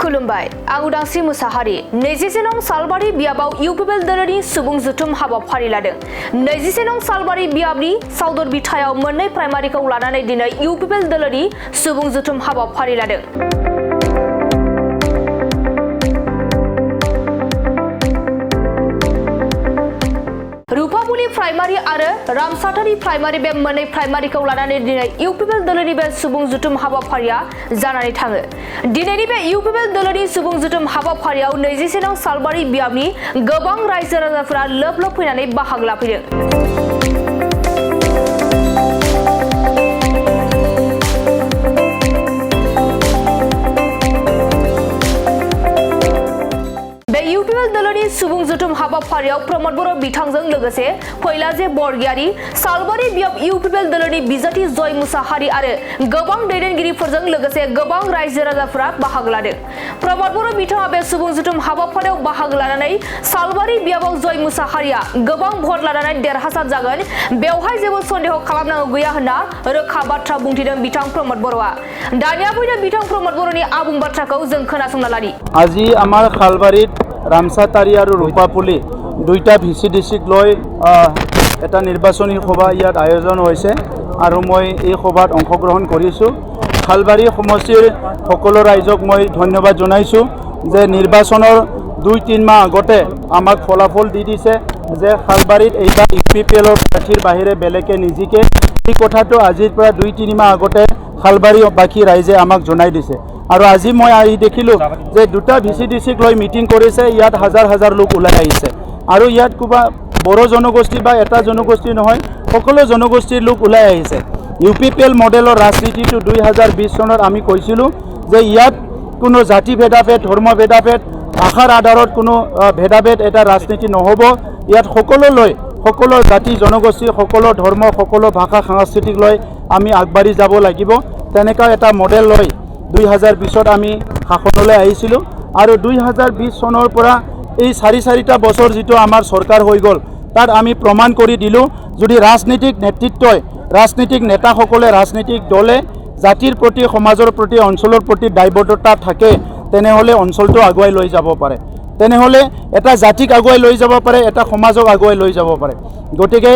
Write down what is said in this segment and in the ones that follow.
खुलुमबाय आं उदांस्रि मुसाहारि 21 नं सालबारि बियाबाव इउपिपिएल दलनि सुबुं जुथुम हाबाफारि लादों 21 नं सालबारि बियाबनि सावदर बिथायाव मोननै प्राइमारिखौ लानानै दिनै इउपिपिएल दलनि सुबुं जुथुम हाबाफारि लादों रुपापुलि प्राइमारि आरो रामसाथारि प्राइमारि बे मोननै प्राइमारिखौ लानानै दिनै इउपिपिएल दलनि बे सुबुं जुथुम हाबाफारिया जानानै थाङो दिनैनि बे इउपिपिएल दलनि सुबुं जुथुम हाबाफारियाव 21 नं सालबारि बियाबनि गोबां रायजो राजाफोरा लोब लोब फैनानै बाहागो लाफैदों सुबुं जुथुम हाबाफारियाव प्रमोद बर' बिथांजों लोगोसे फैलाजे बरगियारि सालबारि बियाब इउपिपिएल दलनि बिजाथि जय मुसाहारि आरो गोबां दैदेनगिरिफोरजों लोगोसे गोबां रायजो राजाफोरा बाहागो लादों प्रमोद बर' बिथाङा बे सुबुं जुथुम हाबाफारियाव बाहागो लानानै सालबारि बियाबाव जय मुसाहारिया गोबां भट लानानै देरहासार जागोन बेवहाय जेबो सन्देह खालामनांगौ गैया होनना रोखा बाथ्रा बुंथिदों बिथां प्रमोद बर'आ दानिया फैदों बिथां प्रमोद बर'नि आबुं बाथ्राखौ जों खोनासंना लानि আজি আমাৰ খালবাৰীত रामसातारी और रूपापुली दुईटा ভিচি डिस्ट्रिक्ट लय এটা নিৰ্বাচনী সভা ইয়াত আয়োজন হৈছে আৰু মই এই সভাত অংশগ্ৰহণ কৰিছোঁ খালবাৰী সমষ্টিৰ সকলো ৰাইজক মই ধন্যবাদ জনাইছোঁ যে নিৰ্বাচনৰ 2-3 মাহ আগতে আমাক ফলাফল দি দিছে যে খালবাৰীত এইটা ইউপিপিএলৰ প্ৰাৰ্থীৰ বাহিৰে বেলেগে নিজিকে এই কথাটো আজিৰ পৰা 2-3 মাহ আগতে খালবাৰী বাকী ৰাইজে আমাক জনাই দিছে আৰু আজি মই আহি দেখিলোঁ যে দুটা ভিচি ডিস্ট্ৰিক্ট লৈ মিটিং কৰিছে ইয়াত হাজাৰ হাজাৰ লোক ওলাই আহিছে আৰু ইয়াত কোবা বড়ো জনগোষ্ঠী বা এটা জনগোষ্ঠী নহয় সকলো জনগোষ্ঠীৰ লোক ওলাই আহিছে ইউপিপিএল মডেলৰ ৰাজনীতিটো 2020 চনত আমি কৈছিলোঁ যে ইয়াত কোনো জাতি ভেদাভেদ ধৰ্ম ভেদাভেদ ভাষাৰ আধাৰত কোনো ভেদাভেদ এটা ৰাজনীতি নহ'ব ইয়াত সকলো জাতি জনগোষ্ঠী সকলো ধৰ্ম সকলো ভাষা সাংস্কৃতিক লৈ আমি আগবাঢ়ি যাব লাগিব তেনেকা এটা মডেল লৈ 2020 আমি শাসনলৈ আহিছিলোঁ আৰু 2020 চনৰ পৰা এই 4-4টা বছৰ যেটো আমাৰ চৰকাৰ হৈ গ'ল তাত আমি প্ৰমাণ কৰি দিলোঁ যদি ৰাজনীতিক নেতৃত্বই ৰাজনীতিক নেতাসকলে ৰাজনীতিক দলে জাতিৰ প্ৰতি সমাজৰ প্ৰতি অঞ্চলৰ প্ৰতি দায়বদ্ধতা থাকে তেনেহলে অঞ্চলটো আগুৱাই লৈ যাব পাৰে তেনেহলে এটা জাতিক আগুৱাই লৈ যাব পাৰে এটা সমাজক আগুৱাই লৈ যাব পাৰে গতিকে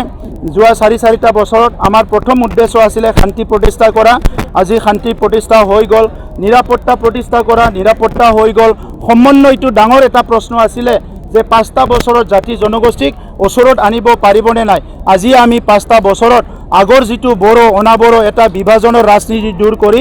যোৱা 4-4টা বছৰত আমাৰ প্ৰথম উদ্দেশ্য আছিল শান্তি প্ৰতিষ্ঠা কৰা আজি শান্তি প্ৰতিষ্ঠা হৈ গ'ল নিৰাপত্তা প্ৰতিষ্ঠা কৰা নিৰাপত্তা হৈ গ'ল সমন্বয়টো ডাঙৰ এটা প্ৰশ্ন আছিল যে 5টা বছৰত জাতি জনগোষ্ঠীক ওচৰত আনিব পাৰিবনে নাই আজি আমি 5টা বছৰত আগৰ যেটো বড়ো অনাবড়ো এটা বিভাজনৰ ৰাজনীতি দূৰ কৰি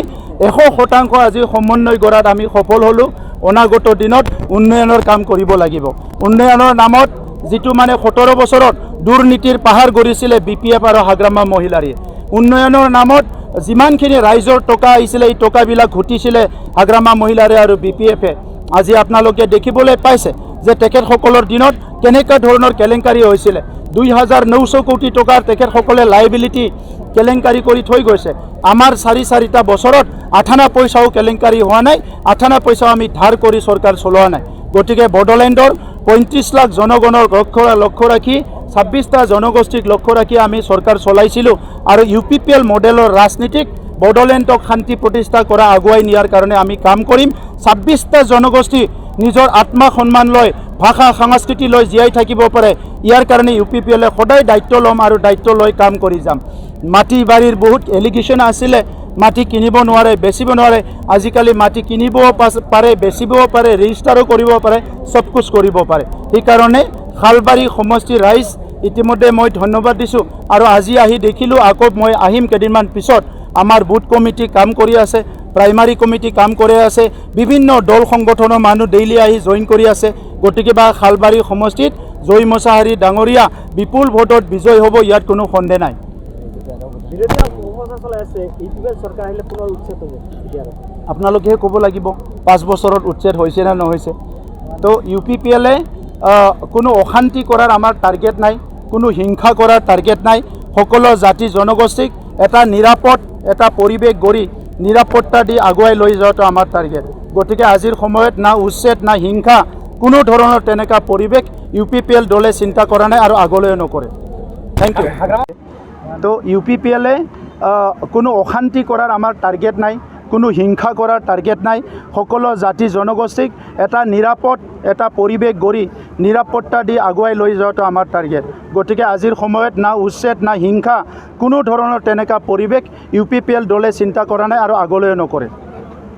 100% আজি সমন্বয় কৰাত আমি সফল হলো অনাগত দিনত উন্নয়নৰ কাম কৰিব লাগিব উন্নয়নৰ নামত যেটো মানে 17 বছৰত দুৰ্নীতিৰ পাহাৰ গৰিছিলে বিপিএফ আৰু হাগ্ৰামা মহিলাৰী উন্নয়নৰ নামত যিমানখিনি ৰাইজৰ টকা আহিছিলে এই টকাবিলাক ঘটিছিলে হাগ্ৰামা মহিলাৰে আৰু বিপিএফে আজি আপোনালোকে দেখিবলৈ পাইছে যে তেখেতসকলৰ দিনত কেনেকা ধৰণৰ কেলেংকাৰী হৈছিল 2900 কোটি টকাৰ তেখেতসকলে লাইবিলিটি কেলেংকাৰী কৰি থৈ গৈছে আমাৰ 4-4টা বছৰত 18 পইচাও কেলেংকাৰী হোৱা নাই 18 পইচাও আমি ধাৰ কৰি চৰকাৰ চলোৱা নাই গতিকে বড়োলেণ্ডৰ 35 লাখ জনগণৰ লক্ষ্য ৰাখি 26টা জনগোষ্ঠীক লক্ষ্য ৰাখি আমি চৰকাৰ চলাইছিলোঁ আৰু ইউপিপিএল মডেলৰ ৰাজনীতিক বড়োলেণ্ডক শান্তি প্ৰতিষ্ঠা কৰা আগুৱাই নিয়াৰ কাৰণে আমি কাম কৰিম 26টা জনগোষ্ঠী নিজৰ আত্মা সন্মান লৈ ভাষা সংস্কৃতি লৈ জীয়াই থাকিব পাৰে ইয়াৰ কাৰণে ইউপিপিএলে সদায় দায়িত্ব ল'ম আৰু দায়িত্ব লৈ কাম কৰি যাম মাটি বাৰীৰ বহুত এলিগেশ্যন আছিলে মাটি কিনিব নোৱাৰে বেচিব নোৱাৰে আজিকালি মাটি কিনিব পাৰে বেচিব পাৰে ৰেজিষ্টাৰো কৰিব পাৰে সব কুছ কৰিব পাৰে এই কাৰণে খালবাৰী সমষ্টিৰ ৰাইজ ইতিমধ্যে মই ধন্যবাদ দিছোঁ আৰু আজি আহি দেখিলোঁ আকৌ মই আহিম কেইদিনমান পিছত আমাৰ বুথ কমিটি কাম কৰি আছে প্ৰাইমাৰী কমিটি কাম কৰি আছে বিভিন্ন দল সংগঠনৰ মানুহ ডেইলি আহি জইন কৰি আছে গতিকে বা খালবাৰী সমষ্টিত জয় মুসাহাৰি ডাঙৰীয়া বিপুল ভোটত বিজয় হ'ব ইয়াত কোনো সন্দেহ নাই আপোনালোকে ক'ব লাগিব 5 বছৰত উচ্ছেদ হৈছে না নহৈছে তো ইউপিপিএলে কোনো অশান্তি কৰাৰ আমাৰ টাৰ্গেট নাই কোনো হিংসা কৰাৰ টাৰ্গেট নাই সকলো জাতি জনগোষ্ঠীক এটা নিৰাপদ এটা পৰিৱেশ গঢ়ি নিৰাপত্তা দি আগুৱাই লৈ যোৱাটো আমাৰ টাৰ্গেট গতিকে আজিৰ সময়ত না উচ্ছেদ না হিংসা কোনো ধৰণৰ তেনেকা পৰিৱেশ ইউপিপিএল দলে চিন্তা কৰা নাই আৰু আগলৈ নকৰে থ্যাংক ইউ তো ইউপিপিএলে কোনো অশান্তি কৰাৰ আমাৰ টাৰ্গেট নাই কোনো হিংসা কৰাৰ টাৰ্গেট নাই সকলো জাতি জনগোষ্ঠীক এটা নিৰাপদ এটা পৰিৱেশ গঢ়ি নিৰাপত্তা দি আগুৱাই লৈ যোৱাটো আমাৰ টাৰ্গেট গতিকে আজিৰ সময়ত না উচ্ছেদ না হিংসা কোনো ধৰণৰ তেনেকুৱা পৰিৱেশ UPPL দলে চিন্তা কৰা নাই আৰু আগলৈও নকৰে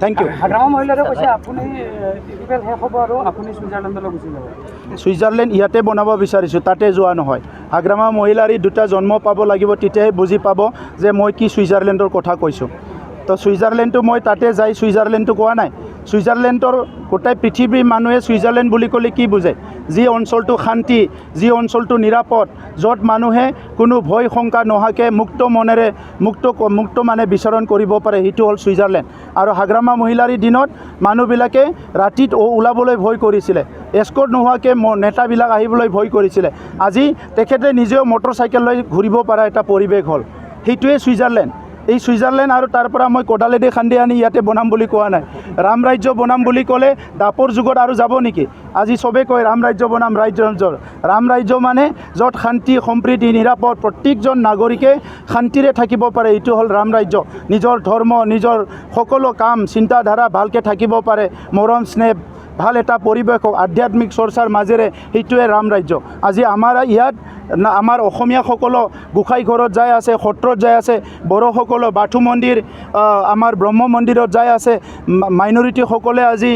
থ্যাংক ইউ হাগ্ৰামা মহিলাৰে কৈছে আপুনি UPPL শেষ হ'ব আৰু আপুনি ছুইজাৰলেণ্ডলৈ গুচি যাব ছুইজাৰলেণ্ড ইয়াতে বনাব বিচাৰিছোঁ তাতে যোৱা নহয় হাগ্ৰামা মহিলাৰী দুটা জন্ম পাব লাগিব তেতিয়াহে বুজি পাব যে মই কি ছুইজাৰলেণ্ডৰ কথা কৈছোঁ তো ছুইজাৰলেণ্ডটো মই তাতে যাই ছুইজাৰলেণ্ডটো কোৱা নাই ছুইজাৰলেণ্ডৰ গোটেই পৃথিৱীৰ মানুহে ছুইজাৰলেণ্ড বুলি ক'লে কি বুজে যি অঞ্চলটো শান্তি যি অঞ্চলটো নিৰাপদ য'ত মানুহে কোনো ভয় শংকা নোহোৱাকৈ মুক্ত মনেৰে মুক্ত মানে বিচৰণ কৰিব পাৰে সেইটো হ'ল ছুইজাৰলেণ্ড আৰু হাগ্ৰামা মহিলাৰীৰ দিনত মানুহবিলাকে ৰাতিত ওলাবলৈ ভয় কৰিছিলে এস্কৰ্ট নোহোৱাকৈ নেতাবিলাক আহিবলৈ ভয় কৰিছিলে আজি তেখেতে নিজেও মটৰচাইকেল লৈ ঘূৰিব পৰা এটা পৰিৱেশ হ'ল সেইটোৱে ছুইজাৰলেণ্ড এই ছুইজাৰলেণ্ড আৰু তাৰ পৰা মই কোদালেদি খান্দি আনি ইয়াতে বনাম বুলি কোৱা নাই ৰাম ৰাজ্য বনাম বুলি ক'লে দাপৰ যুগত আৰু যাব নেকি আজি চবে কয় ৰাম ৰাজ্য বনাম ৰাম ৰাজ্য মানে য'ত শান্তি সম্প্ৰীতি নিৰাপদ প্ৰত্যেকজন নাগৰিকে শান্তিৰে থাকিব পাৰে এইটো হ'ল ৰাম ৰাজ্য নিজৰ ধৰ্ম নিজৰ সকলো কাম চিন্তাধাৰা ভালকৈ থাকিব পাৰে মৰম স্নেহ ভাল এটা পৰিৱেশ আধ্যাত্মিক চৰ্চাৰ মাজেৰে সেইটোৱে ৰাম ৰাজ্য আজি আমাৰ ইয়াত আমাৰ অসমীয়াসকলো গোসাই ঘৰত যাই আছে সত্ৰত যাই আছে বড়োসকলো বাথৌ মন্দিৰ আমাৰ ব্ৰহ্ম মন্দিৰত যাই আছে মাইনৰিটিসকলে আজি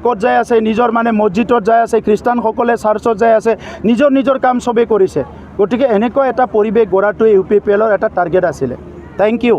ক'ত যাই আছে নিজৰ মানে মছজিদত যাই আছে খ্ৰীষ্টানসকলে চাৰ্চত যাই আছে নিজৰ কাম চবেই কৰিছে গতিকে এনেকুৱা এটা পৰিৱেশ গঢ়াটোৱে UPPLৰ এটা টাৰ্গেট আছিলে থ্যাংক ইউ